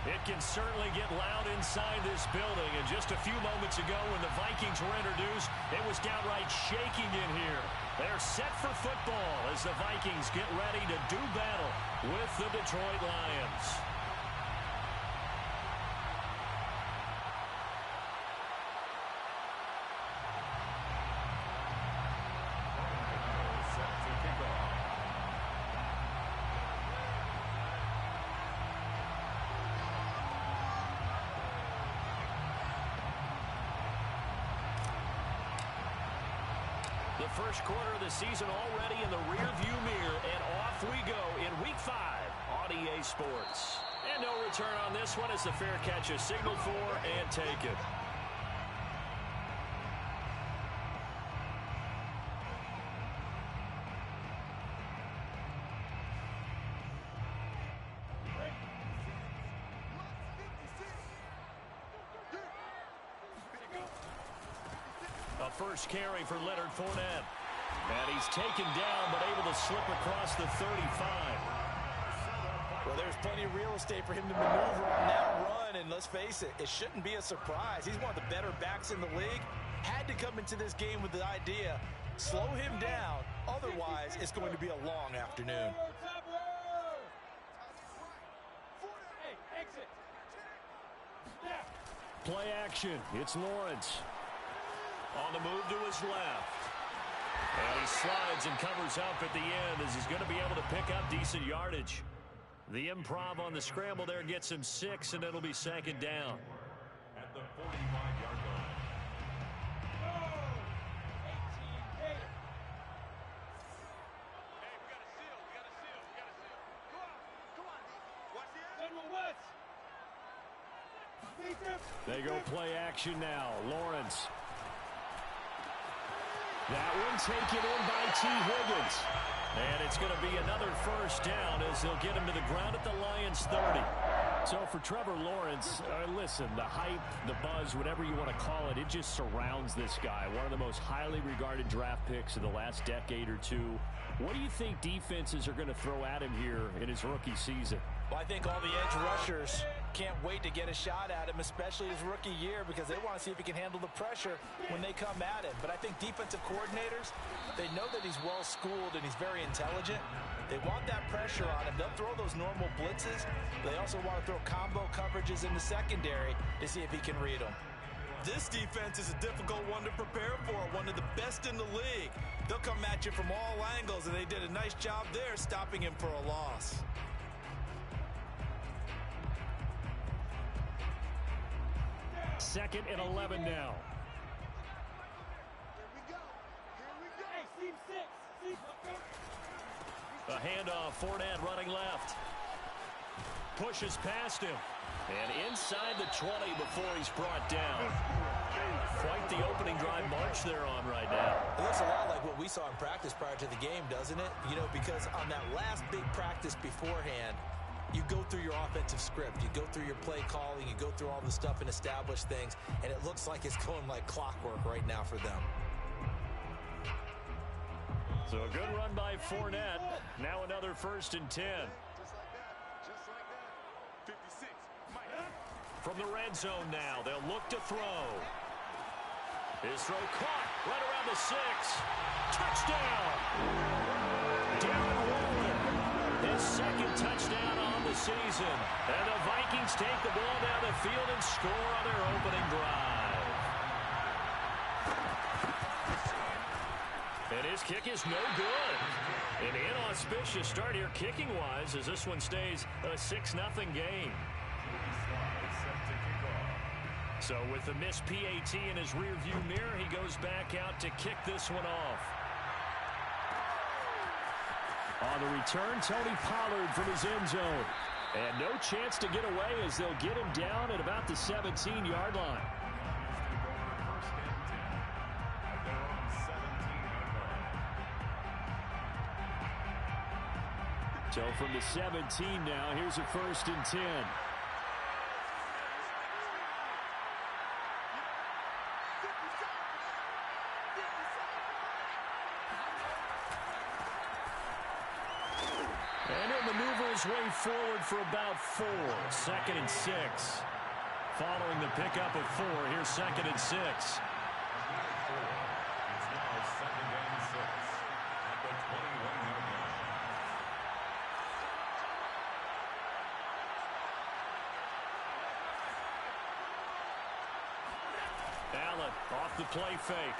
It can certainly get loud inside this building. And just a few moments ago when the Vikings were introduced, it was downright shaking in here. They're set for football as the Vikings get ready to do battle with the Detroit Lions. The first quarter of the season already in the rearview mirror, and off we go in Week 5 on EA Sports. And no return on this one as the fair catch is signaled for and taken. First carry for Leonard Fournette. And he's taken down, but able to slip across the 35. Well, there's plenty of real estate for him to maneuver on that run. And let's face it, it shouldn't be a surprise. He's one of the better backs in the league. Had to come into this game with the idea, slow him down. Otherwise, it's going to be a long afternoon. Play action. It's Lawrence. On the move to his left. And he slides and covers up at the end as he's going to be able to pick up decent yardage. The improv on the scramble there gets him 6, and it'll be second down. At the 45-yard line. Hey, we got a seal. We got a seal. We got a seal. Come on. Watch the edge. They go play action now. Lawrence. That one taken in by T. Higgins. And it's going to be another first down as they'll get him to the ground at the Lions 30. So for Trevor Lawrence, listen, the hype, the buzz, whatever you want to call it, it just surrounds this guy. One of the most highly regarded draft picks of the last decade or two. What do you think defenses are going to throw at him here in his rookie season? Well, I think all the edge rushers can't wait to get a shot at him, especially his rookie year, because they want to see if he can handle the pressure when they come at him. But I think defensive coordinators, they know that he's well-schooled and he's very intelligent. They want that pressure on him. They'll throw those normal blitzes. They also want to throw combo coverages in the secondary to see if he can read them. This defense is a difficult one to prepare for, one of the best in the league. They'll come at you from all angles, and they did a nice job there stopping him for a loss. Second and 11 now. A handoff, Fournette running left. Pushes past him. And inside the 20 before he's brought down. Quite the opening drive march they're on right now. It looks a lot like what we saw in practice prior to the game, doesn't it? You know, because on that last big practice beforehand, you go through your offensive script. You go through your play calling. You go through all the stuff and establish things. And it looks like it's going like clockwork right now for them. So a good run by Fournette. Now another 1st and 10. Just like that. 56. From the red zone now, they'll look to throw. His throw caught right around the 6. Touchdown! Darren Waller, his second touchdown on the season. And the Vikings take the ball down the field and score on their opening drive. And his kick is no good. An inauspicious start here kicking-wise as this one stays a 6-0 game. So with the missed PAT in his rearview mirror, he goes back out to kick this one off. On the return, Tony Pollard from his end zone. And no chance to get away as they'll get him down at about the 17-yard line. So from the 17 now, here's a 1st and 10. his way forward for about 4. 2nd and 6. Following the pickup of 4, here's 2nd and 6. It's now 2nd and 6 at the 21-yard line. Allen off the play fake.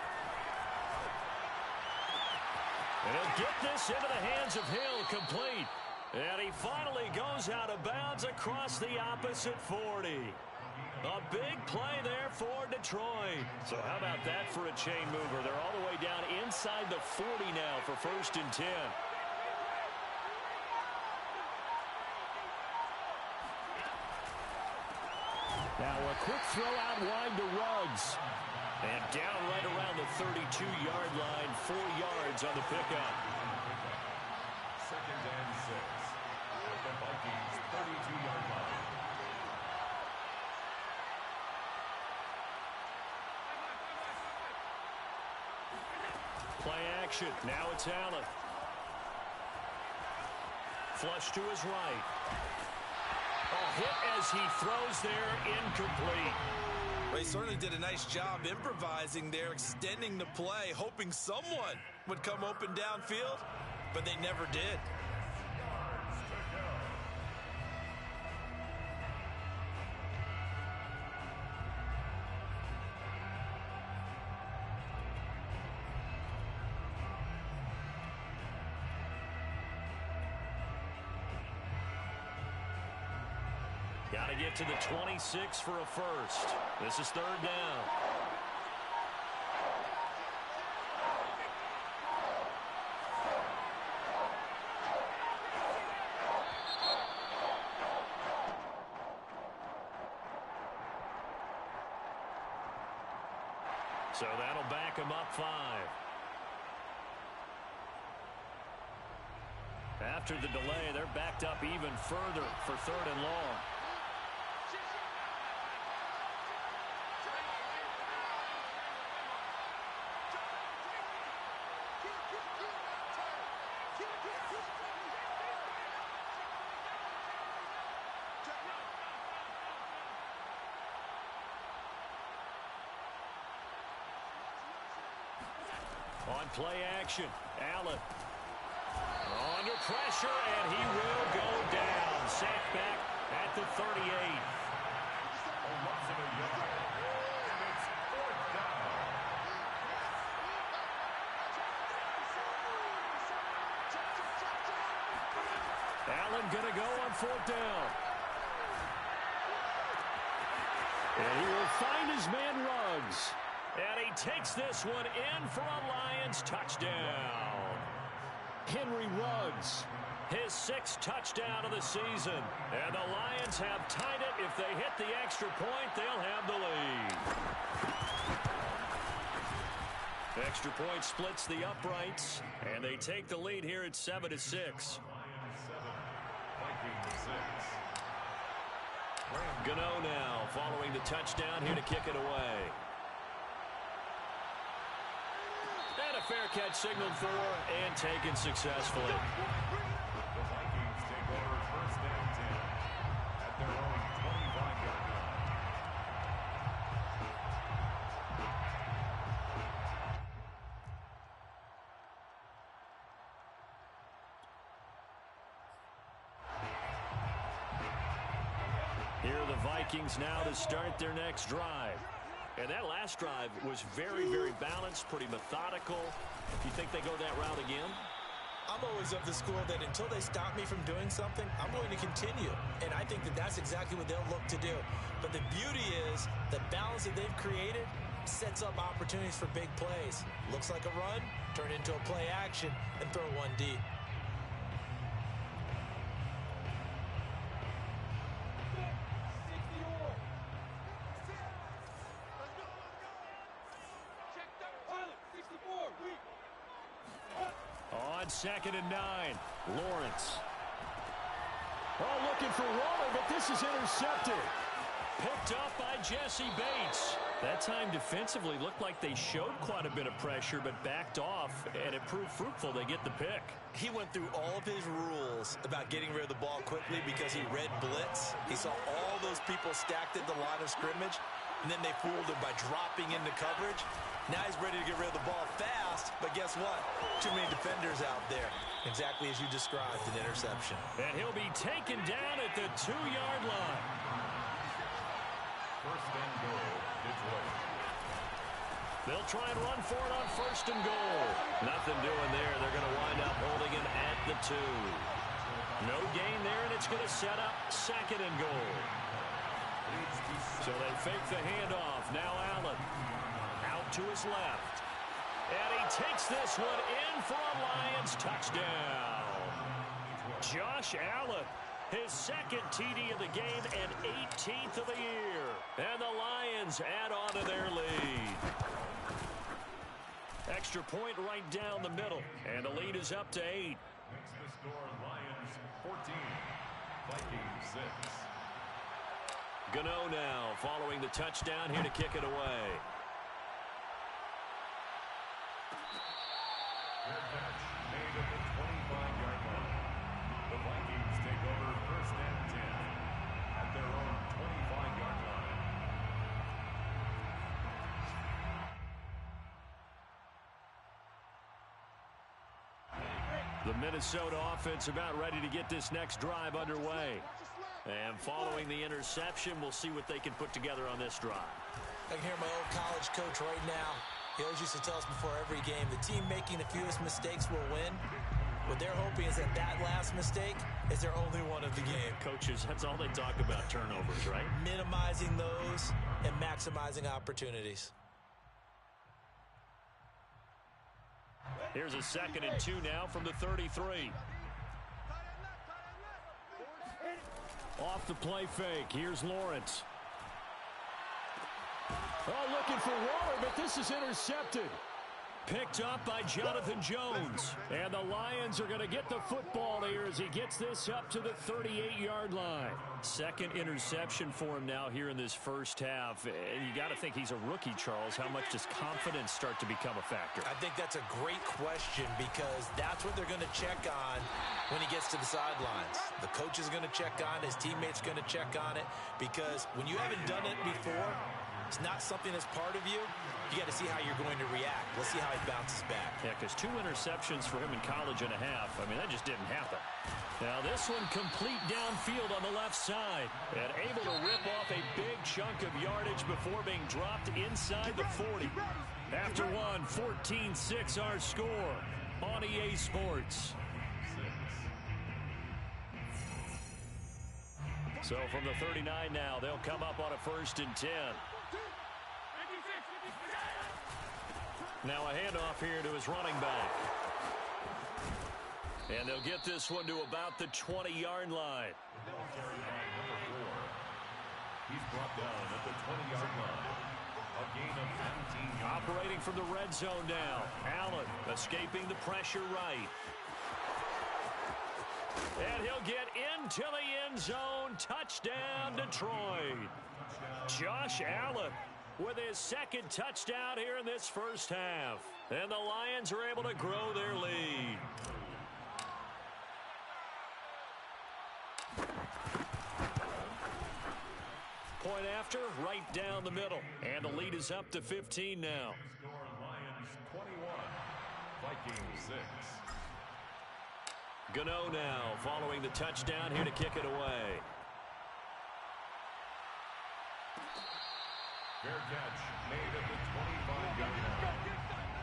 And he'll get this into the hands of Hill, complete. And he finally goes out of bounds across the opposite 40. A big play there for Detroit. So how about that for a chain mover? They're all the way down inside the 40 now for 1st and 10. Now a quick throw out wide to Ruggs. And down right around the 32-yard line, 4 yards on the pickup. 2nd and 6 at the Vikings 32-yard line. Play action. Now it's Allen. Flush to his right. A hit as he throws there, incomplete. Well, he certainly did a nice job improvising there, extending the play, hoping someone would come open downfield, but they never did. Got to get to the 26 for a first. This is 3rd down. So that'll back him up 5. After the delay, they're backed up even further for 3rd and long. On play action, Allen. Under pressure, and he will go down. Sacked back at the 38. Allen going to go on 4th down. And he will find his man Ruggs. And he takes this one in for a Lions touchdown. Henry Ruggs, his 6th touchdown of the season. And the Lions have tied it. If they hit the extra point, they'll have the lead. Extra point splits the uprights, and they take the lead here at 7-6. Lions 7, Vikings 6. Gano now following the touchdown here to kick it away. And a fair catch signaled for and taken successfully. The Vikings take over 1st and 10 at their own 25-yard line. Here are the Vikings now to start their next drive. And that last drive was very, very balanced, pretty methodical. Do you think they go that route again? I'm always of the school that until they stop me from doing something, I'm going to continue. And I think that that's exactly what they'll look to do. But the beauty is the balance that they've created sets up opportunities for big plays. Looks like a run, turn into a play action, and throw one deep. On 2nd and 9, Lawrence. Oh, looking for Waller, but this is intercepted. Picked up by Jesse Bates. That time defensively looked like they showed quite a bit of pressure but backed off, and it proved fruitful. They get the pick. He went through all of his rules about getting rid of the ball quickly because he read blitz. He saw all those people stacked at the line of scrimmage, and then they fooled him by dropping into coverage. Now he's ready to get rid of the ball fast, but guess what? Too many defenders out there. Exactly as you described, an interception. And he'll be taken down at the 2-yard line. First and goal, Detroit. They'll try and run for it on first and goal. Nothing doing there. They're going to wind up holding him at the 2. No gain there, and it's going to set up second and goal. So they fake the handoff. Now Allen out to his left. And he takes this one in for a Lions touchdown. Josh Allen, his second TD of the game and 18th of the year. And the Lions add on to their lead. Extra point right down the middle. And the lead is up to 8. Makes the score Lions 14, Vikings 6. Gano now following the touchdown here to kick it away. Fair catch made at the 25-yard line. The Vikings take over first and 10 at their own 25-yard line. The Minnesota offense about ready to get this next drive underway. And following the interception, we'll see what they can put together on this drive. I can hear my old college coach right now. He always used to tell us before every game, the team making the fewest mistakes will win. What they're hoping is that that last mistake is their only one of the game. Coaches, that's all they talk about, turnovers, right? Minimizing those and maximizing opportunities. Here's a 2nd and 2 now from the 33. Off the play fake. Here's Lawrence. Oh, looking for Waller, but this is intercepted. Picked up by Jonathan Jones. And the Lions are going to get the football here as he gets this up to the 38-yard line. Second interception for him now here in this first half. And you got to think he's a rookie, Charles. How much does confidence start to become a factor? I think that's a great question because that's what they're going to check on when he gets to the sidelines. The coach is going to check on, his teammates going to check on it, because when you haven't done it before, it's not something that's part of you. You got to see how you're going to react. Let's see how he bounces back. Yeah, because 2 interceptions for him in college and a half. I mean, that just didn't happen. Now this one complete downfield on the left side. And able to rip off a big chunk of yardage before being dropped inside the 40. After one, 14-6 our score on EA Sports. So from the 39 now, they'll come up on a 1st and 10. Now a handoff here to his running back. And they'll get this one to about the 20-yard line. Carried by number 4. He's brought down at the 20-yard line. A gain of 17 yards. Operating from the red zone now. Allen escaping the pressure right. And he'll get into the end zone. Touchdown, Detroit. Josh Allen with his 2nd touchdown here in this first half. And the Lions are able to grow their lead. Point after, right down the middle. And the lead is up to 15 now. Score Lions 21, Vikings 6. Gano now following the touchdown here to kick it away. Fair catch made at the 25-yard line.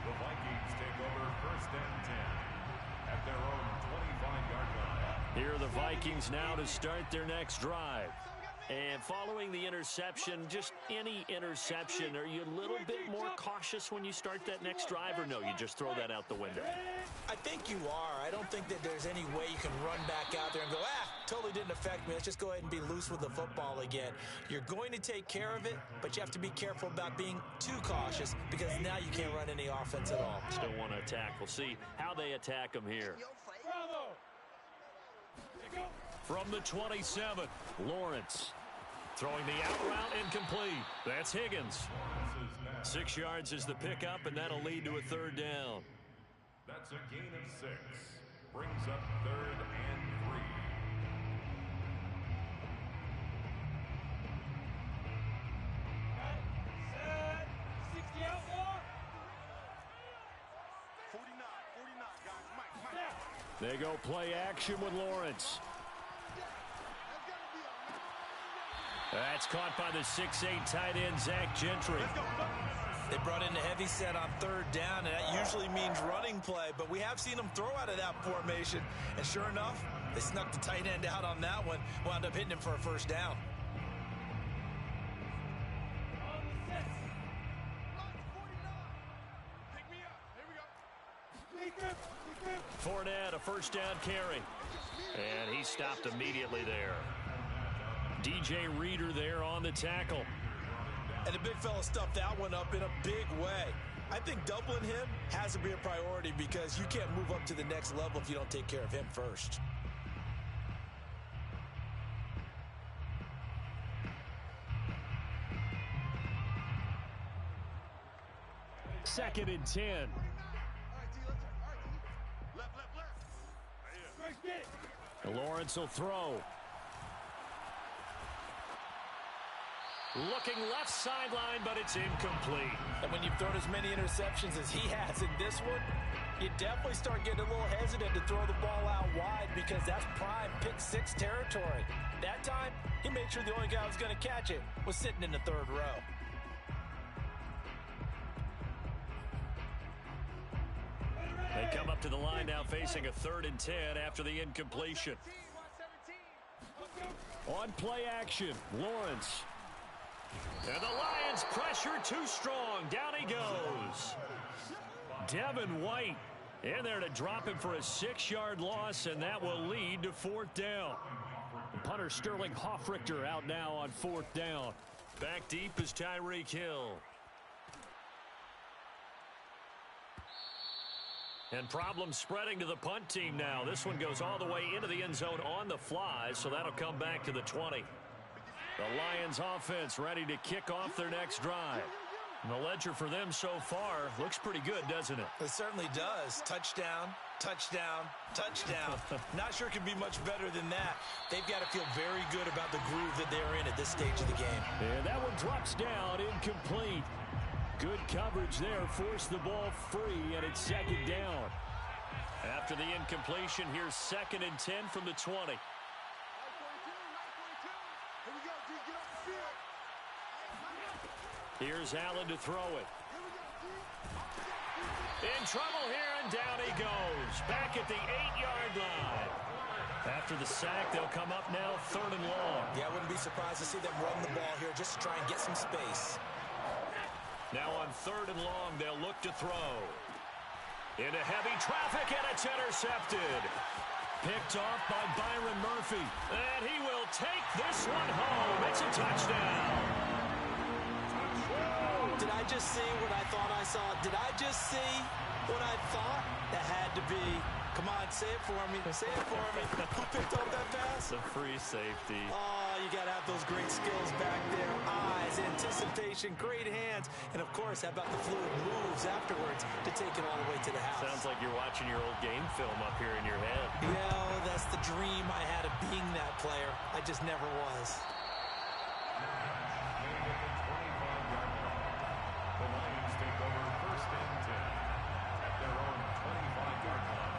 The Vikings take over first and 10 at their own 25-yard line. Here are the Vikings now to start their next drive. And following the interception, just any interception, are you a little bit more cautious when you start that next drive, or no, you just throw that out the window? I think you are. I don't think that there's any way you can run back out there and go, totally didn't affect me. Let's just go ahead and be loose with the football again. You're going to take care of it, but you have to be careful about being too cautious because now you can't run any offense at all. Still want to attack. We'll see how they attack them here. From the 27, Lawrence. Throwing the out route incomplete. That's Higgins. 6 yards is the pickup, and that'll lead to a third down. That's a gain of 6. Brings up 3rd and 3. Set. 60 out more. 49, guys. Mike. They go play action with Lawrence. That's caught by the 6'8" tight end, Zach Gentry. They brought in a heavy set on 3rd down, and that usually means running play, but we have seen them throw out of that formation, and sure enough, they snuck the tight end out on that one, wound up hitting him for a first down. Fournette, a first down carry. And he stopped immediately there. DJ Reader there on the tackle. And the big fella stuffed that one up in a big way. I think doubling him has to be a priority because you can't move up to the next level if you don't take care of him first. Second and 10. Lawrence will throw. Looking left sideline, but it's incomplete. And when you've thrown as many interceptions as he has in this one, you definitely start getting a little hesitant to throw the ball out wide because that's prime pick 6 territory. That time, he made sure the only guy who was going to catch it was sitting in the 3rd row. They come up to the line now facing a 3rd and 10 after the incompletion. On play action, Lawrence. And the Lions pressure too strong. Down he goes. Devin White in there to drop him for a 6-yard loss, and that will lead to 4th down. Punter Sterling Hoffrichter out now on 4th down. Back deep is Tyreek Hill. And problems spreading to the punt team now. This one goes all the way into the end zone on the fly, so that'll come back to the 20. The Lions offense ready to kick off their next drive. And the ledger for them so far looks pretty good, doesn't it? It certainly does. Touchdown, touchdown, touchdown. Not sure it could be much better than that. They've got to feel very good about the groove that they're in at this stage of the game. And that one drops down, incomplete. Good coverage there, forced the ball free, and it's 2nd down. After the incompletion, here's 2nd and 10 from the 20. Here's Allen to throw it. In trouble here, and down he goes. Back at the 8-yard line. After the sack, they'll come up now 3rd and long. Yeah, I wouldn't be surprised to see them run the ball here just to try and get some space. Now on 3rd and long, they'll look to throw. Into heavy traffic, and it's intercepted. Picked off by Byron Murphy. And he will take this one home. It's a touchdown. Did I just see what I thought I saw? Did I just see what I thought? That had to be. Come on, say it for me. Say it for me. Who picked up that pass? The free safety. Oh, you got to have those great skills back there. Eyes, anticipation, great hands. And, of course, how about the fluid moves afterwards to take it all the way to the house? Sounds like you're watching your old game film up here in your head. Yeah, that's the dream I had of being that player. I just never was. The Lions take over 1st and 10 at their own 25-yard line.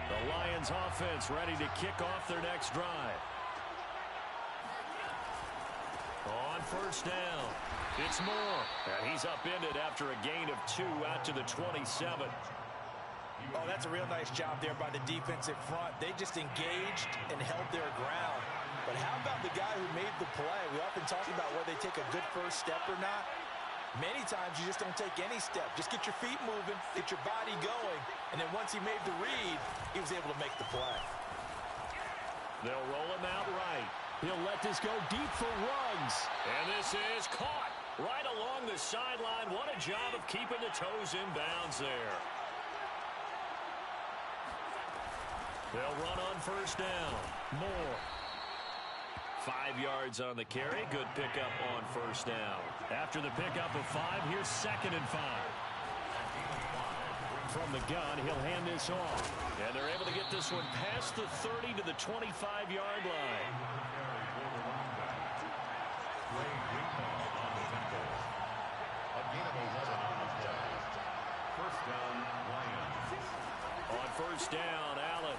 The Lions offense ready to kick off their next drive. On 1st down, it's Moore. And he's upended after a gain of 2 out to the 27. Oh, that's a real nice job there by the defensive front. They just engaged and held their ground. But how about the guy who made the play? We often talk about whether they take a good first step or not. Many times you just don't take any step. Just get your feet moving, get your body going, and then once he made the read, he was able to make the play. They'll roll him out right. He'll let this go deep for Ruggs. And this is caught right along the sideline. What a job of keeping the toes in bounds there. They'll run on first down. Moore. 5 yards on the carry. Good pickup on first down. After the pickup of 5, here's 2nd and 5. From the gun, he'll hand this off. And they're able to get this one past the 30 to the 25-yard line. On first down, Allen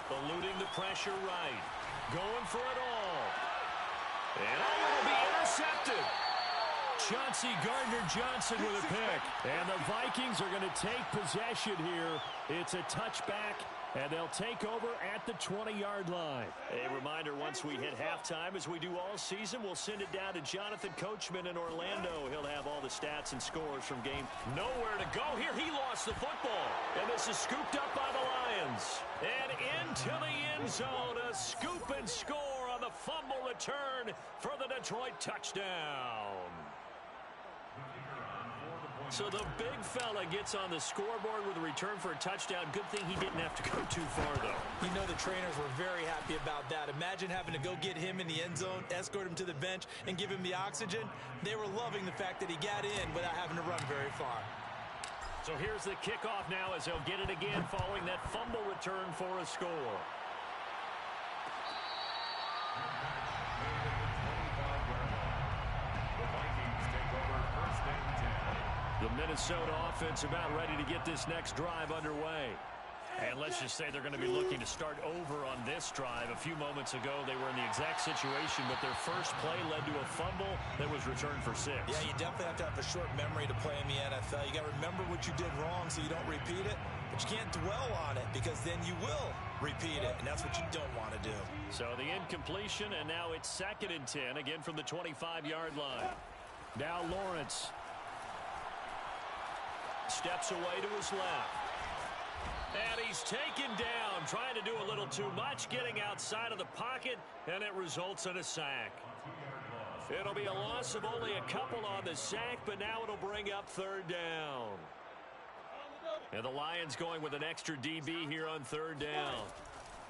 eluding the pressure right. Going for it all. And it'll be intercepted. Chauncey Gardner-Johnson with a pick. And the Vikings are going to take possession here. It's a touchback, and they'll take over at the 20-yard line. A reminder, once we hit halftime, as we do all season, we'll send it down to Jonathan Coachman in Orlando. He'll have all the stats and scores from game. Nowhere to go here. He lost the football. And this is scooped up by the Lions. And into the end zone, a scoop and score on the fumble return for the Detroit touchdown. So the big fella gets on the scoreboard with a return for a touchdown. Good thing he didn't have to go too far, though. You know the trainers were very happy about that. Imagine having to go get him in the end zone, escort him to the bench, and give him the oxygen. They were loving the fact that he got in without having to run very far. So here's the kickoff now as they'll get it again following that fumble return for a score. The Minnesota offense about ready to get this next drive underway. And let's just say they're going to be looking to start over on this drive. A few moments ago, they were in the exact situation, but their first play led to a fumble that was returned for 6. Yeah, you definitely have to have a short memory to play in the NFL. You got to remember what you did wrong so you don't repeat it, but you can't dwell on it because then you will repeat it, and that's what you don't want to do. So the incompletion, and now it's 2nd and 10, again from the 25-yard line. Now Lawrence steps away to his left. And he's taken down, trying to do a little too much, getting outside of the pocket, and it results in a sack. It'll be a loss of only a couple on the sack, but now it'll bring up 3rd down. And the Lions going with an extra DB here on 3rd down.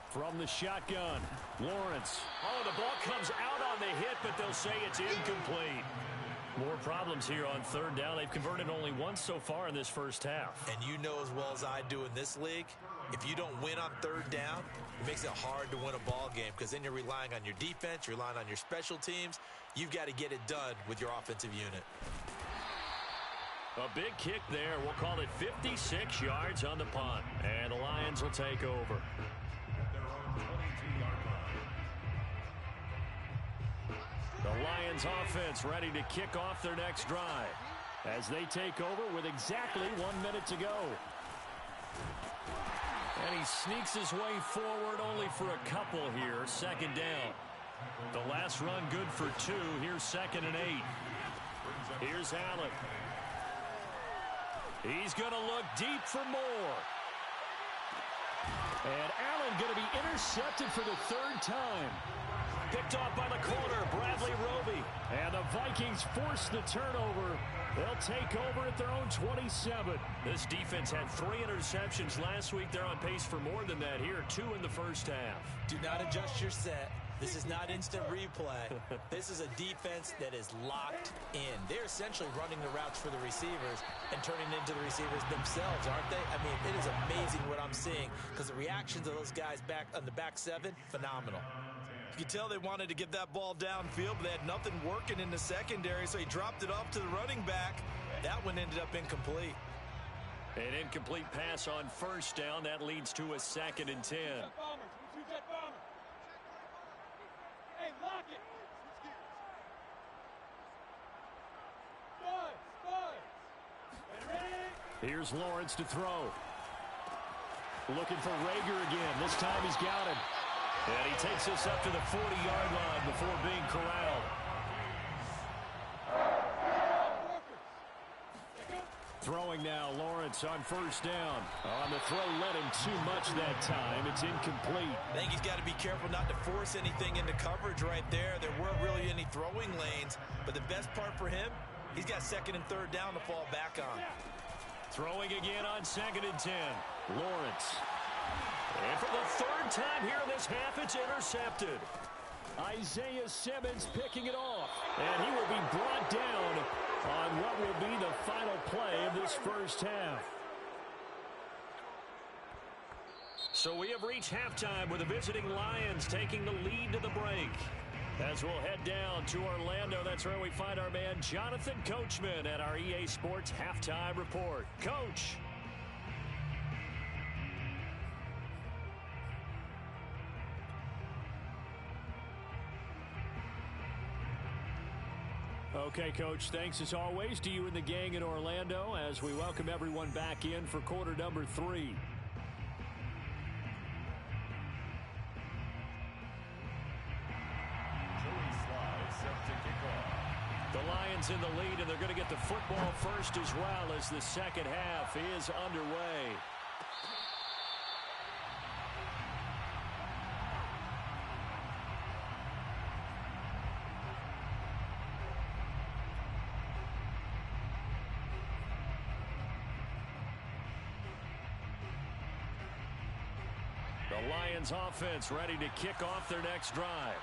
From the shotgun, Lawrence. Oh, the ball comes out on the hit, but they'll say it's incomplete. More problems here on 3rd down. They've converted only once so far in this first half. And you know as well as I do in this league, if you don't win on 3rd down, it makes it hard to win a ball game because then you're relying on your defense, you're relying on your special teams. You've got to get it done with your offensive unit. A big kick there. We'll call it 56 yards on the punt. And the Lions will take over. The Lions offense ready to kick off their next drive as they take over with exactly 1 minute to go. And he sneaks his way forward only for a couple here. 2nd down. The last run good for 2. Here's 2nd and 8. Here's Allen. He's going to look deep for more. And Allen going to be intercepted for the 3rd time. Picked off by the corner, Bradley Roby. And the Vikings force the turnover. They'll take over at their own 27. This defense had 3 interceptions last week. They're on pace for more than that here. 2 in the first half. Do not adjust your set. This is not instant replay. This is a defense that is locked in. They're essentially running the routes for the receivers and turning into the receivers themselves, aren't they? I mean, it is amazing what I'm seeing because the reactions of those guys back on the back 7, phenomenal. You could tell they wanted to get that ball downfield, but they had nothing working in the secondary, so he dropped it off to the running back. That one ended up incomplete. An incomplete pass on 1st down. That leads to a 2nd and 10. Hey, lock it. Here's Lawrence to throw. Looking for Rager again. This time he's got him. And he takes us up to the 40-yard line before being corralled. Throwing now, Lawrence on 1st down. On the throw, led him too much that time. It's incomplete. I think he's got to be careful not to force anything into coverage right there. There weren't really any throwing lanes, but the best part for him, he's got 2nd and 3rd down to fall back on. Throwing again on 2nd and 10. Lawrence. And for the 3rd Third time here in this half, it's intercepted. Isaiah Simmons picking it off. And he will be brought down on what will be the final play of this first half. So we have reached halftime with the visiting Lions taking the lead to the break. As we'll head down to Orlando, that's where we find our man Jonathan Coachman at our EA Sports Halftime Report. Coach. Okay, Coach, thanks as always to you and the gang in Orlando as we welcome everyone back in for quarter number 3. The Lions in the lead, and they're going to get the football first as well as the second half is underway. The Lions offense ready to kick off their next drive.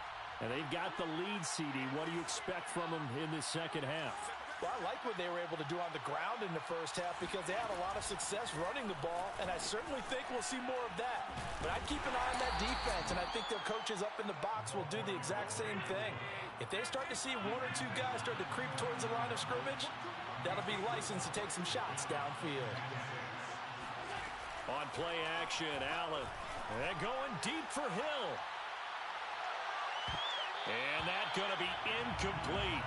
And they've got the lead, CD. What do you expect from them in this second half? Well, I like what they were able to do on the ground in the first half because they had a lot of success running the ball, and I certainly think we'll see more of that. But I'd keep an eye on that defense, and I think their coaches up in the box will do the exact same thing. If they start to see one or two guys start to creep towards the line of scrimmage, that'll be license to take some shots downfield. On play action, Allen. And going deep for Hill. And that's going to be incomplete.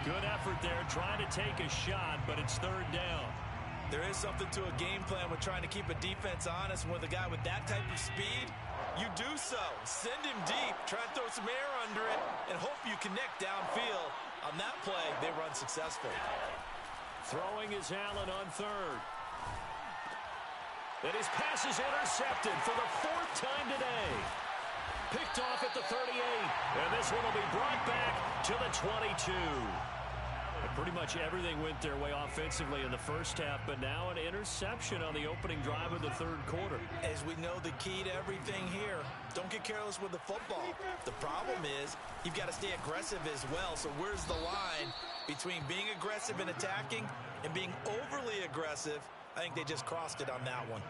Good effort there, trying to take a shot, but it's third down. There is something to a game plan with trying to keep a defense honest. With a guy with that type of speed, you do so. Send him deep, try to throw some air under it, and hope you connect downfield. On that play, they run successful. Throwing is Allen on third. And his pass is intercepted for the fourth time today. Picked off at the 38, and this one will be brought back to the 22. And pretty much everything went their way offensively in the first half, but now an interception on the opening drive of the third quarter. As we know, the key to everything here, don't get careless with the football. The problem is you've got to stay aggressive as well, so where's the line between being aggressive and attacking and being overly aggressive? I think they just crossed it on that one.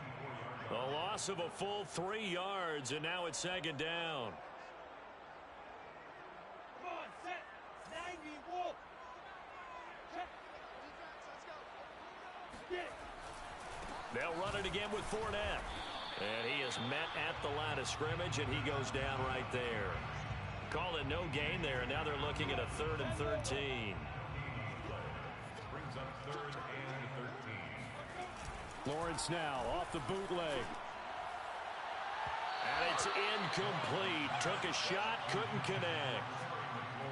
A loss of a full 3 yards, and now it's second down. Come on, set. 90, walk. Check. Defense, let's go. They'll run it again with Fournette. And he is met at the line of scrimmage, and he goes down right there. Call it no gain there, and now they're looking at a 3rd and 13. Brings up 3rd and 13. Lawrence now off the bootleg. And it's incomplete. Took a shot, couldn't connect.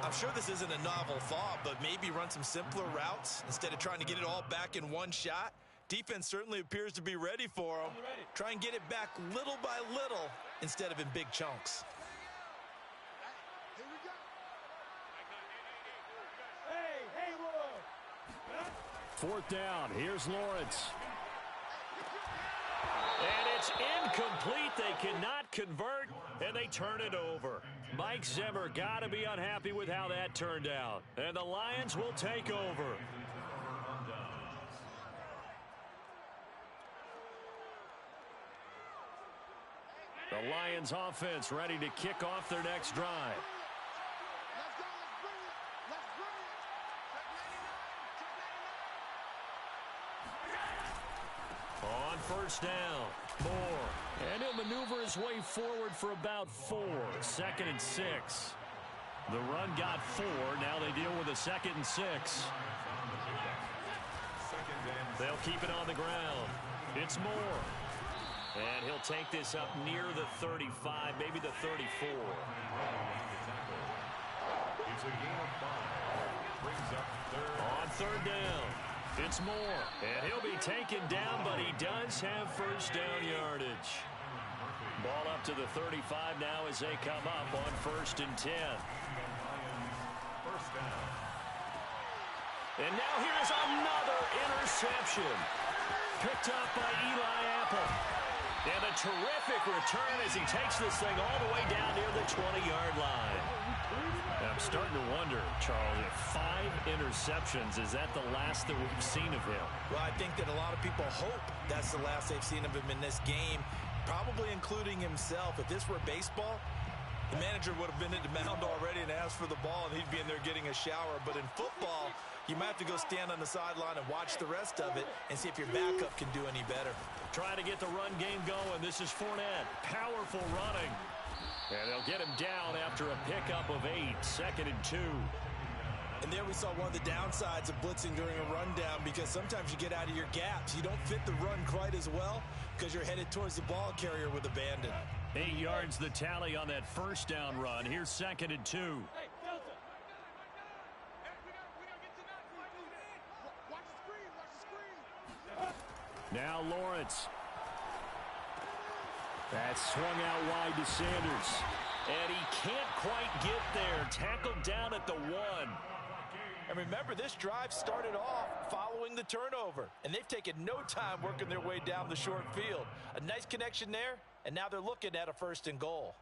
I'm sure this isn't a novel thought, but maybe run some simpler routes instead of trying to get it all back in one shot. Defense certainly appears to be ready for them. Try and get it back little by little instead of in big chunks. Here we go. Hey, Fourth down. Here's Lawrence. And it's incomplete. They cannot convert, and they turn it over. Mike Zimmer got to be unhappy with how that turned out. And the Lions will take over. The Lions offense ready to kick off their next drive. Let's go. Let's bring it. On first down, Moore. And he'll maneuver his way forward for about 4. 2nd and 6. The run got 4. Now they deal with a 2nd and 6. They'll keep it on the ground. It's Moore. And he'll take this up near the 35, maybe the 34. It's a gain of 5. Brings up 3rd. On third down, it's Moore. And he'll be taken down, but he does have first down yardage. Ball up to the 35 now as they come up on 1st and 10. First down. And now here's another interception. Picked up by Eli Apple. And a terrific return as he takes this thing all the way down near the 20-yard line. I'm starting to wonder, Charles, if 5 interceptions, is that the last that we've seen of him? Well, I think that a lot of people hope that's the last they've seen of him in this game, probably including himself. If this were baseball, the manager would have been at the mound already and asked for the ball, and he'd be in there getting a shower. But in football, you might have to go stand on the sideline and watch the rest of it and see if your backup can do any better. Trying to get the run game going. This is Fournette. Powerful running. And they'll get him down after a pickup of 8. 2nd and 2. And there we saw one of the downsides of blitzing during a rundown, because sometimes you get out of your gaps. You don't fit the run quite as well because you're headed towards the ball carrier with abandon. 8 yards the tally on that first down run. Here's 2nd and 2. Hey, Delta. Hey, we gotta get to that. Watch the screen. Watch the screen. Now Lawrence. That's swung out wide to Sanders. And he can't quite get there. Tackled down at the 1. And remember, this drive started off following the turnover, and they've taken no time working their way down the short field. A nice connection there, and now they're looking at a 1st and goal.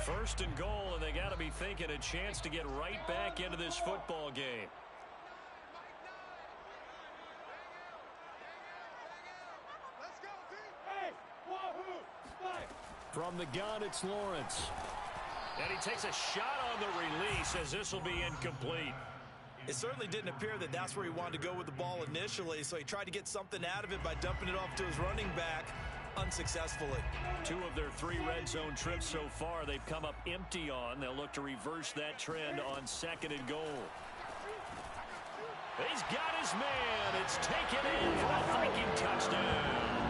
1st and goal, and they got to be thinking a chance to get right back into this football game. From the gun, it's Lawrence. And he takes a shot on the release as this will be incomplete. It certainly didn't appear that that's where he wanted to go with the ball initially, so he tried to get something out of it by dumping it off to his running back unsuccessfully. 2 of their 3 red zone trips so far they've come up empty on. They'll look to reverse that trend on 2nd and goal. He's got his man. It's taken in for a Viking touchdown.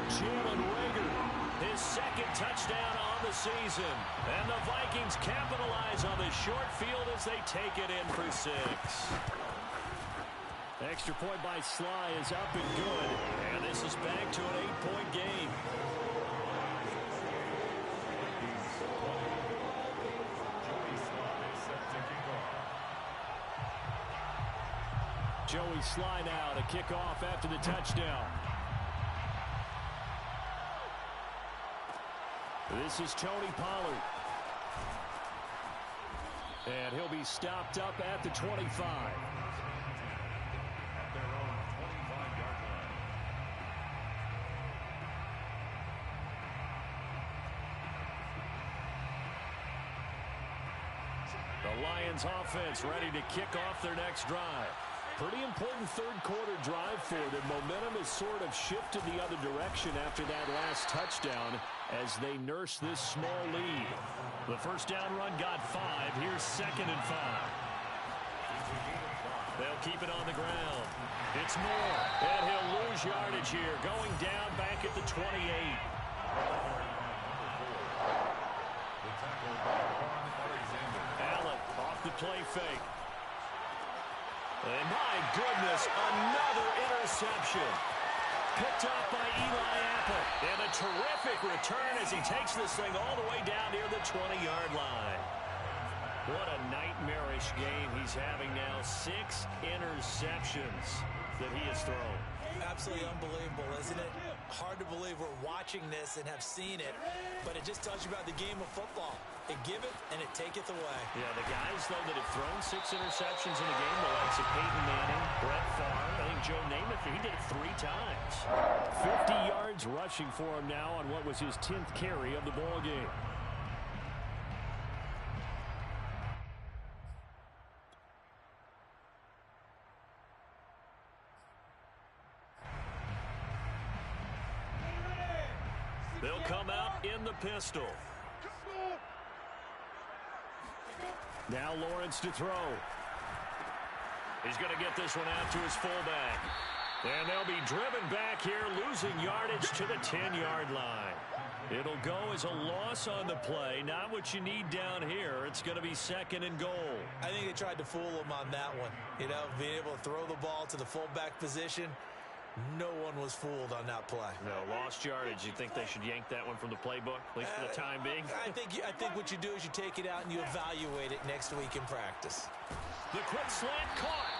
Jalen Reagor. His 2nd touchdown on the season. And the Vikings capitalize on the short field as they take it in for 6. Extra point by Sly is up and good. And this is back to an 8-point game. Joey Sly now to kick off after the touchdown. This is Tony Pollard. And he'll be stopped up at the 25. At their own 25-yard line. The Lions offense ready to kick off their next drive. Pretty important 3rd quarter drive for them. Momentum has sort of shifted the other direction after that last touchdown as they nurse this small lead. The first down run got 5. Here's 2nd and 5. They'll keep it on the ground. It's Moore, and he'll lose yardage here, going down back at the 28. Allen off the play fake. And my goodness, another interception. Picked up by Eli Apple. And a terrific return as he takes this thing all the way down near the 20-yard line. What a nightmarish game he's having now. 6 interceptions that he has thrown. Absolutely unbelievable, isn't it? Hard to believe we're watching this and have seen it, but it just tells you about the game of football. It giveth and it taketh away. Yeah, the guys, though, that have thrown 6 interceptions in a game, the likes of Peyton Manning, Brett Favre, I think Joe Namath, he did it 3 times. 50 yards rushing for him now on what was his 10th carry of the ball game. They'll come out in the pistol. Now Lawrence to throw. He's going to get this one out to his fullback. And they'll be driven back here, losing yardage to the 10-yard line. It'll go as a loss on the play. Not what you need down here. It's going to be 2nd and goal. I think they tried to fool him on that one. You know, being able to throw the ball to the fullback position. No one was fooled on that play. No, lost yardage. You think they should yank that one from the playbook, at least for the time being? I think what you do is you take it out and you evaluate it next week in practice. The quick slant caught.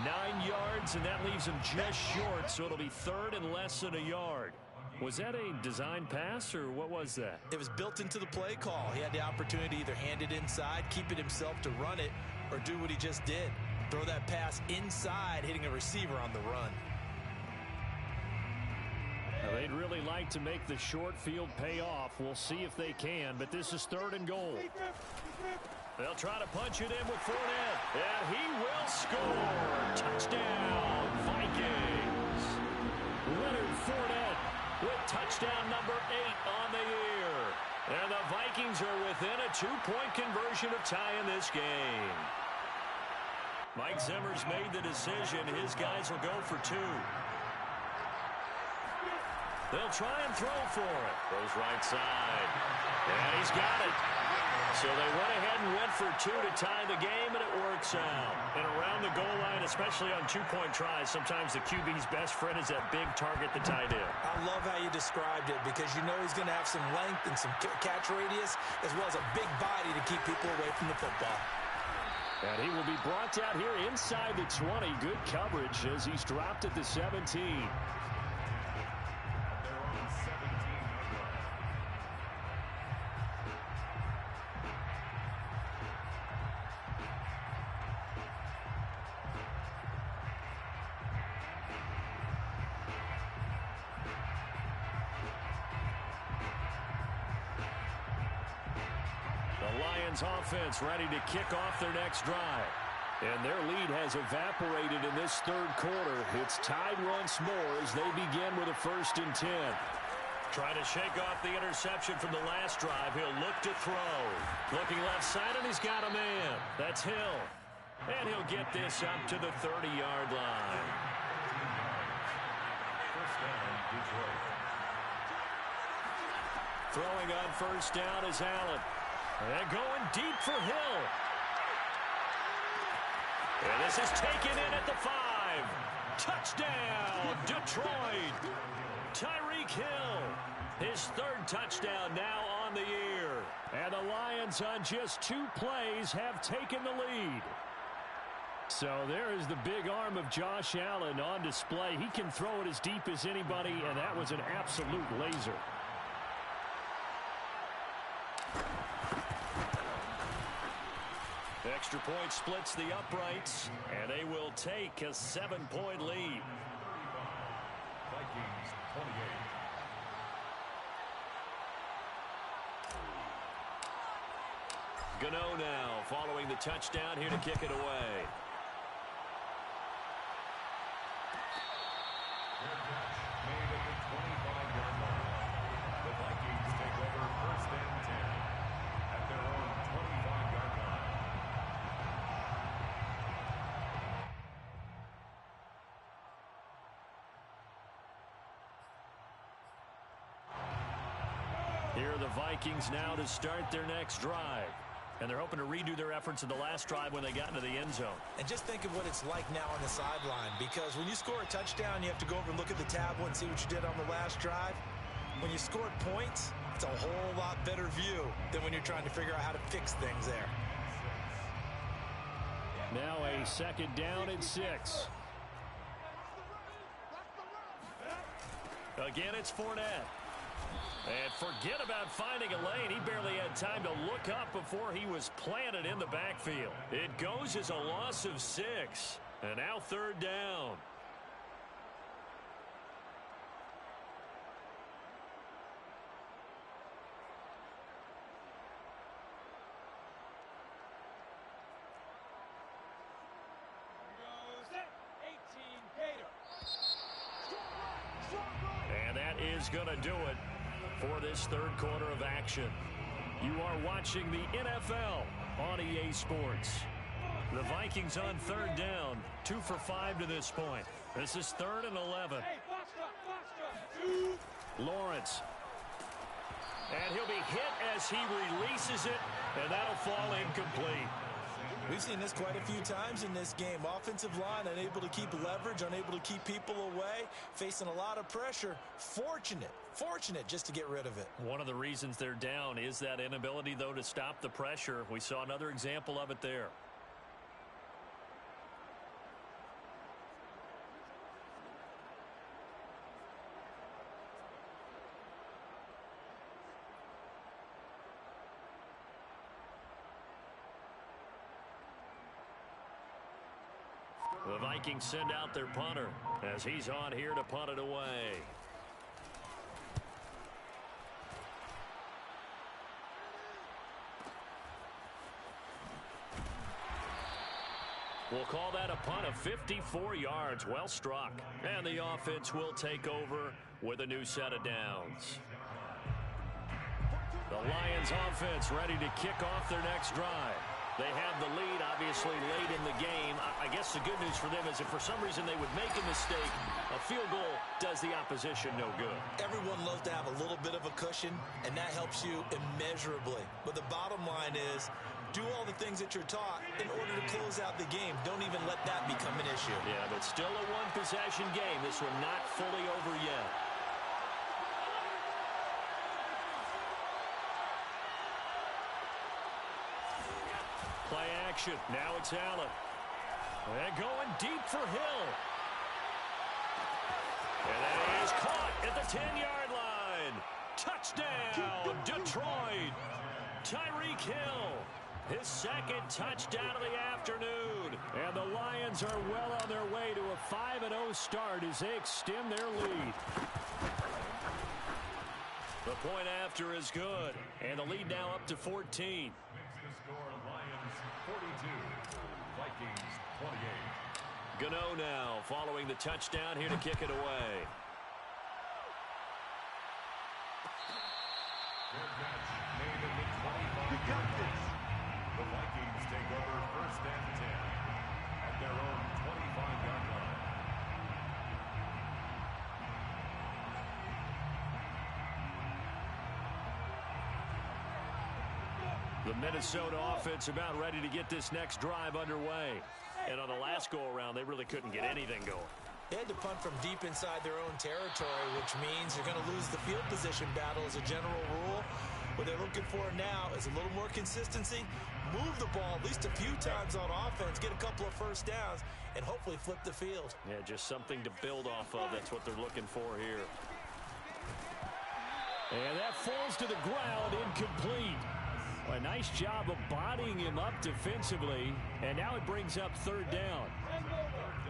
9 yards, and that leaves him just short, so it'll be third and less than a yard. Was that a design pass, or what was that? It was built into the play call. He had the opportunity to either hand it inside, keep it himself to run it, or do what he just did. Throw that pass inside, hitting a receiver on the run. Now, they'd really like to make the short field pay off. We'll see if they can, but this is third and goal. They'll try to punch it in with Fournette, and he will score. Touchdown, Vikings. Leonard Fournette with touchdown number 8 on the year. And the Vikings are within a 2-point conversion of tying this game. Mike Zimmer's made the decision. His guys will go for 2. They'll try and throw for it. Goes right side. And he's got it. So they went ahead and went for 2 to tie the game, and it works out. And around the goal line, especially on 2-point tries, sometimes the QB's best friend is that big target, the tight end. I love how you described it because you know he's going to have some length and some catch radius as well as a big body to keep people away from the football. And he will be brought down here inside the 20. Good coverage as he's dropped at the 17. Offense ready to kick off their next drive. And their lead has evaporated in this third quarter. It's tied once more as they begin with a 1st and 10. Trying to shake off the interception from the last drive. He'll look to throw. Looking left side, and he's got a man. That's Hill. And he'll get this up to the 30-yard line. First down, Detroit. Throwing on first down is Allen. And going deep for Hill. And this is taken in at the 5. Touchdown, Detroit. Tyreek Hill. His 3rd touchdown now on the year. And the Lions on just 2 plays have taken the lead. So there is the big arm of Josh Allen on display. He can throw it as deep as anybody, and that was an absolute laser. Extra point splits the uprights, and they will take a 7-point lead. Vikings 28. Gano now following the touchdown here to kick it away. Their catch made at the 25-yard line. The Vikings take over 1st and 10 at their own 25-yard line. Here are the Vikings now to start their next drive. And they're hoping to redo their efforts in the last drive when they got into the end zone. And just think of what it's like now on the sideline, because when you score a touchdown, you have to go over and look at the tablet and see what you did on the last drive. When you scored points, it's a whole lot better view than when you're trying to figure out how to fix things there. Now a 2nd down and 6. Again, it's Fournette. And forget about finding a lane. He barely had time to look up before he was planted in the backfield. It goes as a loss of 6. And now 3rd down. And that is going to do it for this 3rd quarter of action. You are watching the NFL on EA Sports. The Vikings on 3rd down, 2 for 5 to this point. This is 3rd and 11. Lawrence. And he'll be hit as he releases it, and that'll fall incomplete. We've seen this quite a few times in this game. Offensive line unable to keep leverage, unable to keep people away, facing a lot of pressure. Fortunate just to get rid of it. One of the reasons they're down is that inability, though, to stop the pressure. We saw another example of it there. The Vikings send out their punter as he's on here to punt it away. We'll call that a punt of 54 yards. Well struck. And the offense will take over with a new set of downs. The Lions offense ready to kick off their next drive. They have the lead, obviously, late in the game. I guess the good news for them is if for some reason they would make a mistake, a field goal does the opposition no good. Everyone loves to have a little bit of a cushion, and that helps you immeasurably. But the bottom line is, do all the things that you're taught in order to close out the game. Don't even let that become an issue. Yeah, but still a one-possession game. This one not fully over yet. Play action. Now it's Allen. And going deep for Hill. And that is caught at the 10-yard line. Touchdown, Detroit. Tyreek Hill. His second touchdown of the afternoon. And the Lions are well on their way to a 5-0 start as they extend their lead. The point after is good. And the lead now up to 14. Makes the score Lions 42, Vikings 28. Gano now following the touchdown here to kick it away. Fair catch made at the 25-yard line. The Vikings take over first and 10 at their own 25-yard line. The Minnesota offense about ready to get this next drive underway. And on the last go-around, they really couldn't get anything going. They had to punt from deep inside their own territory, which means you're going to lose the field position battle as a general rule. What they're looking for now is a little more consistency, move the ball at least a few times on offense, get a couple of first downs, and hopefully flip the field. Yeah, just something to build off of. That's what they're looking for here. And that falls to the ground, incomplete. A nice job of bodying him up defensively, and now it brings up third down.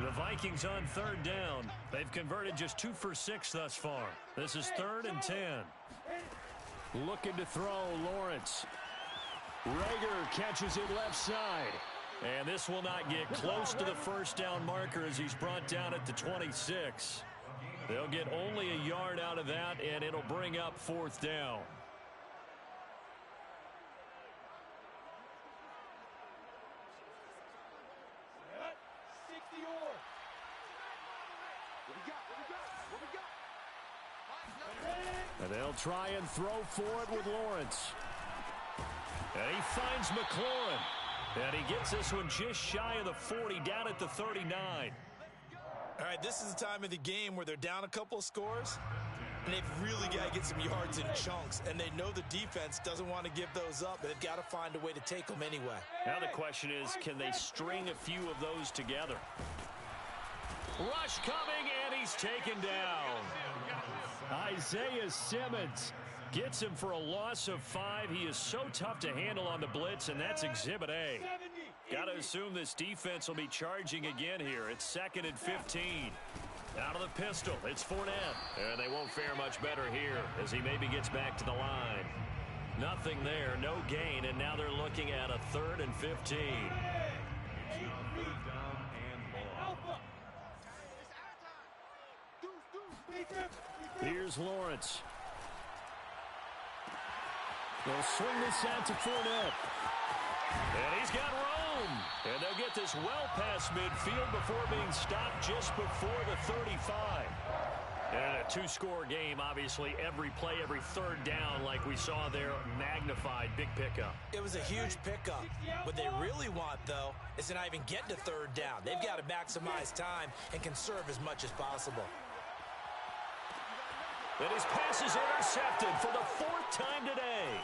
The Vikings on third down. They've converted just 2 for 6 thus far. This is 3rd and 10. Looking to throw, Lawrence. Rager catches it left side. And this will not get close to the first down marker as he's brought down at the 26. They'll get only a yard out of that, and it'll bring up 4th down. And they'll try and throw for it with Lawrence. And he finds McLaurin. And he gets this one just shy of the 40, down at the 39. All right, this is the time of the game where they're down a couple of scores, and they've really got to get some yards in chunks, and they know the defense doesn't want to give those up, but they've got to find a way to take them anyway. Now the question is, can they string a few of those together? Rush coming, and he's taken down. Isaiah Simmons gets him for a loss of 5. He is so tough to handle on the blitz, and that's Exhibit A. Got to assume this defense will be charging again here. It's 2nd and 15. Out of the pistol, it's Fournette. And they won't fare much better here as he maybe gets back to the line. Nothing there, no gain, and now they're looking at a 3rd and 15. Here's Lawrence. They'll swing this out to Fournette. And he's got room. And they'll get this well past midfield before being stopped just before the 35. And a 2-score game, obviously, every play, every 3rd down, like we saw there, magnified, big pickup. It was a huge pickup. What they really want, though, is to not even get to 3rd down. They've got to maximize time and conserve as much as possible. And his pass is intercepted for the 4th time today.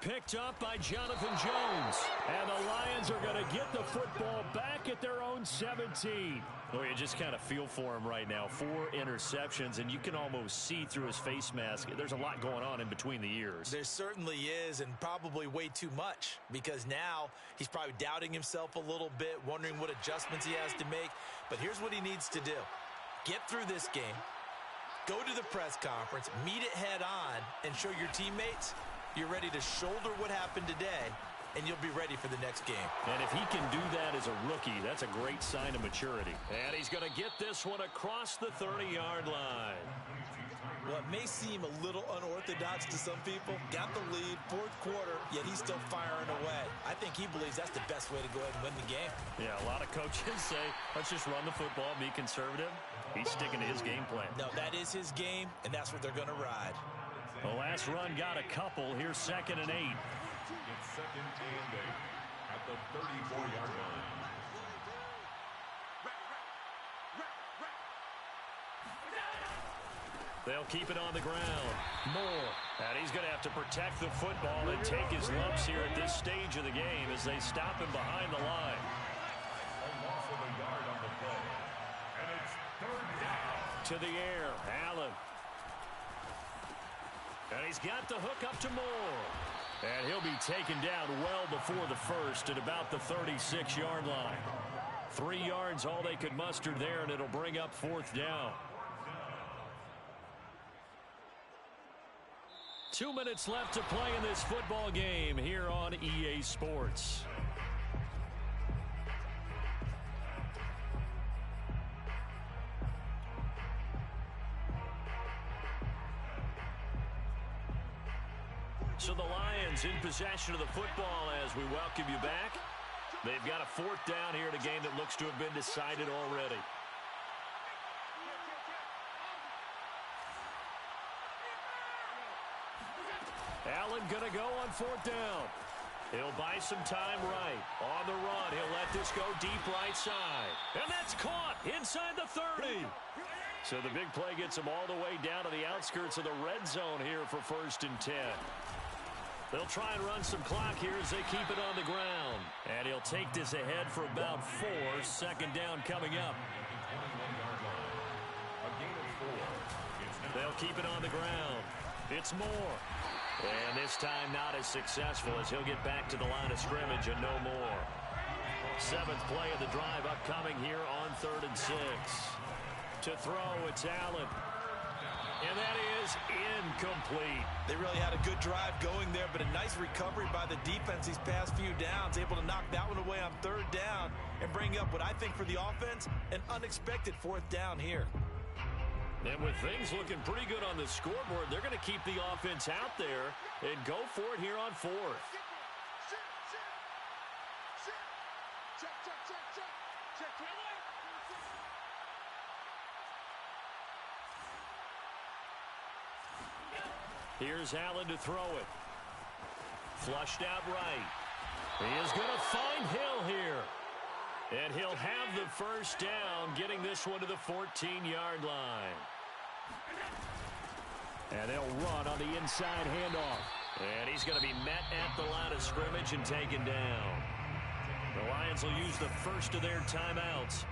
Picked up by Jonathan Jones. And the Lions are going to get the football back at their own 17. Well, you just kind of feel for him right now. 4 interceptions, and you can almost see through his face mask. There's a lot going on in between the ears. There certainly is, and probably way too much, because now he's probably doubting himself a little bit, wondering what adjustments he has to make. But here's what he needs to do. Get through this game, go to the press conference, meet it head on, and show your teammates you're ready to shoulder what happened today, and you'll be ready for the next game. And if he can do that as a rookie, that's a great sign of maturity. And he's going to get this one across the 30-yard line. Well, it may seem a little unorthodox to some people. Got the lead, fourth quarter, yet he's still firing away. I think he believes that's the best way to go ahead and win the game. Yeah, a lot of coaches say, let's just run the football, be conservative. He's sticking to his game plan. No, that is his game, and that's what they're going to ride. The last run got a couple. Here's 2nd and 8. It's 2nd and 8 at the 34-yard line. They'll keep it on the ground. Moore. And he's going to have to protect the football and take his lumps here at this stage of the game as they stop him behind the line. A loss of a yard on the play. And it's 3rd down. To the air. Allen. And he's got the hook up to Moore. And he'll be taken down well before the first at about the 36-yard line. 3 yards all they could muster there, and it'll bring up 4th down. 2 minutes left to play in this football game here on EA Sports. So the Lions in possession of the football as we welcome you back. They've got a 4th down here in a game that looks to have been decided already. Allen going to go on 4th down. He'll buy some time right. On the run, he'll let this go deep right side. And that's caught inside the 30. So the big play gets him all the way down to the outskirts of the red zone here for 1st and 10. They'll try and run some clock here as they keep it on the ground. And he'll take this ahead for about 4. 2nd down coming up. A gain of 4. They'll keep it on the ground. It's Moore. And this time not as successful as he'll get back to the line of scrimmage and no more. 7th play of the drive upcoming here on 3rd and 6. To throw, it's Allen. And that is incomplete. They really had a good drive going there, but a nice recovery by the defense these past few downs, able to knock that one away on 3rd down and bring up what I think for the offense, an unexpected 4th down here. And with things looking pretty good on the scoreboard, they're going to keep the offense out there and go for it here on 4th. Here's Allen to throw it. Flushed out right. He is going to find Hill here. And he'll have the 1st down, getting this one to the 14-yard line. And they'll run on the inside handoff. And he's going to be met at the line of scrimmage and taken down. The Lions will use the first of their timeouts.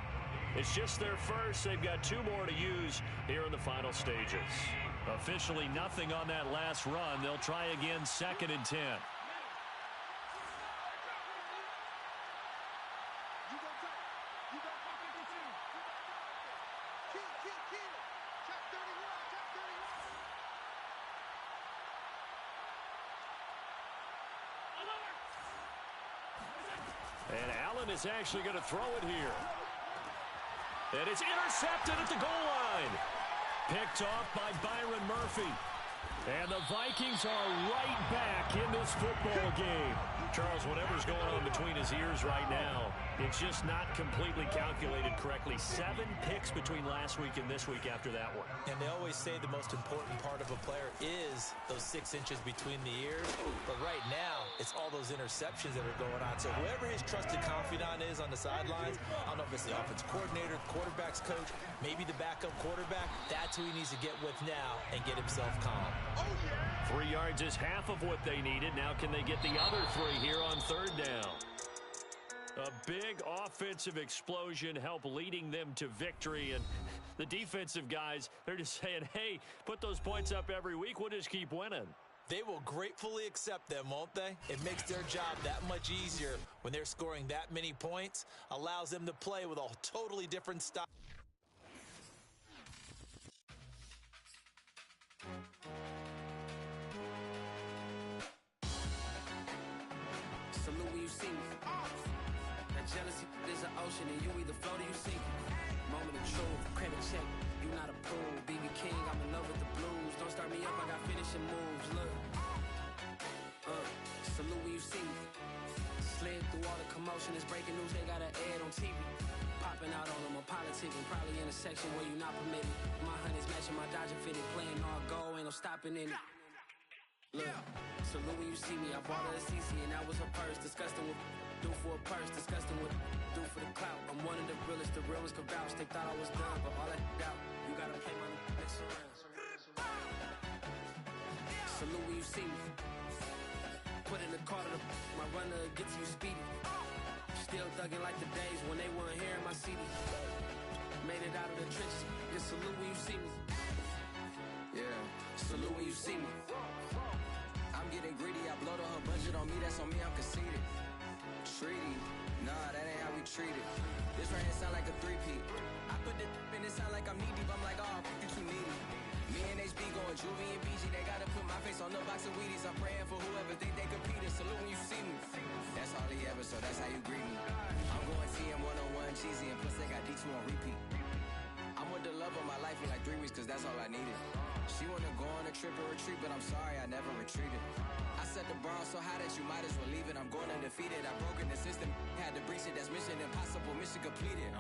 It's just their first. They've got 2 more to use here in the final stages. Officially nothing on that last run. They'll try again 2nd and 10. And Allen is actually going to throw it here. And it's intercepted at the goal line. Picked off by Byron Murphy. And the Vikings are right back in this football game. Charles, whatever's going on between his ears right now, it's just not completely calculated correctly. 7 picks between last week and this week after that one. And they always say the most important part of a player is those 6 inches between the ears. But right now, it's all those interceptions that are going on. So whoever his trusted confidant is on the sidelines, I don't know if it's the offensive coordinator, the quarterback's coach, maybe the backup quarterback, that's who he needs to get with now and get himself calm. 3 yards is half of what they needed. Now can they get the other 3 here on 3rd down? A big offensive explosion helped leading them to victory. And the defensive guys, they're just saying, hey, put those points up every week. We'll just keep winning. They will gratefully accept them, won't they? It makes their job that much easier when they're scoring that many points. Allows them to play with a totally different style. Salute when you see me. That jealousy is an ocean, and you either float or you sink. Moment of truth, credit check. You not approved. BB King, I'm in love with the blues. Don't start me up, I got finishing moves. Look. Salute when you see me. Slid through all the commotion. It's breaking news, they got an ad on TV. Popping out on them, I'm politicking. Probably in a section where you not permitted. My honey's matching my Dodger fitted. Playing all goal, ain't no stopping in it. Look, salute when you see me. I bought her a CC and that was her purse. Disgusting with do for a purse. Disgusting with do for the clout. I'm one of the realest. The realest could vouch. They thought I was done, but all that out. You gotta play my next around. Salute when you see me. Put in the car to the my runner gets you speedy. Still thugging like the days when they weren't here in my CD. Made it out of the trenches. Just salute when you see me. Yeah, salute when you see me. I'm getting greedy, I blow the whole budget on me, that's on me, I'm conceited. Treaty, nah, that ain't how we treat it. This right here sound like a three-peat. I put the in it sound like I'm knee deep, I'm like, oh, you too needy. Me and HB going Juvie and BG, they gotta put my face on the box of Wheaties. I'm praying for whoever think they competed. Salute when you see me. That's all he ever, so that's how you greet me. I'm going TM 101 cheesy, and plus they got D2 on repeat. I'm with the love of my life for like 3 weeks, cause that's all I needed. She wanna go on a trip or retreat, but I'm sorry, I never retreated. I set the bar so high that you might as well leave it. I'm going undefeated, I broke in the system, had to breach it, that's mission impossible, mission completed.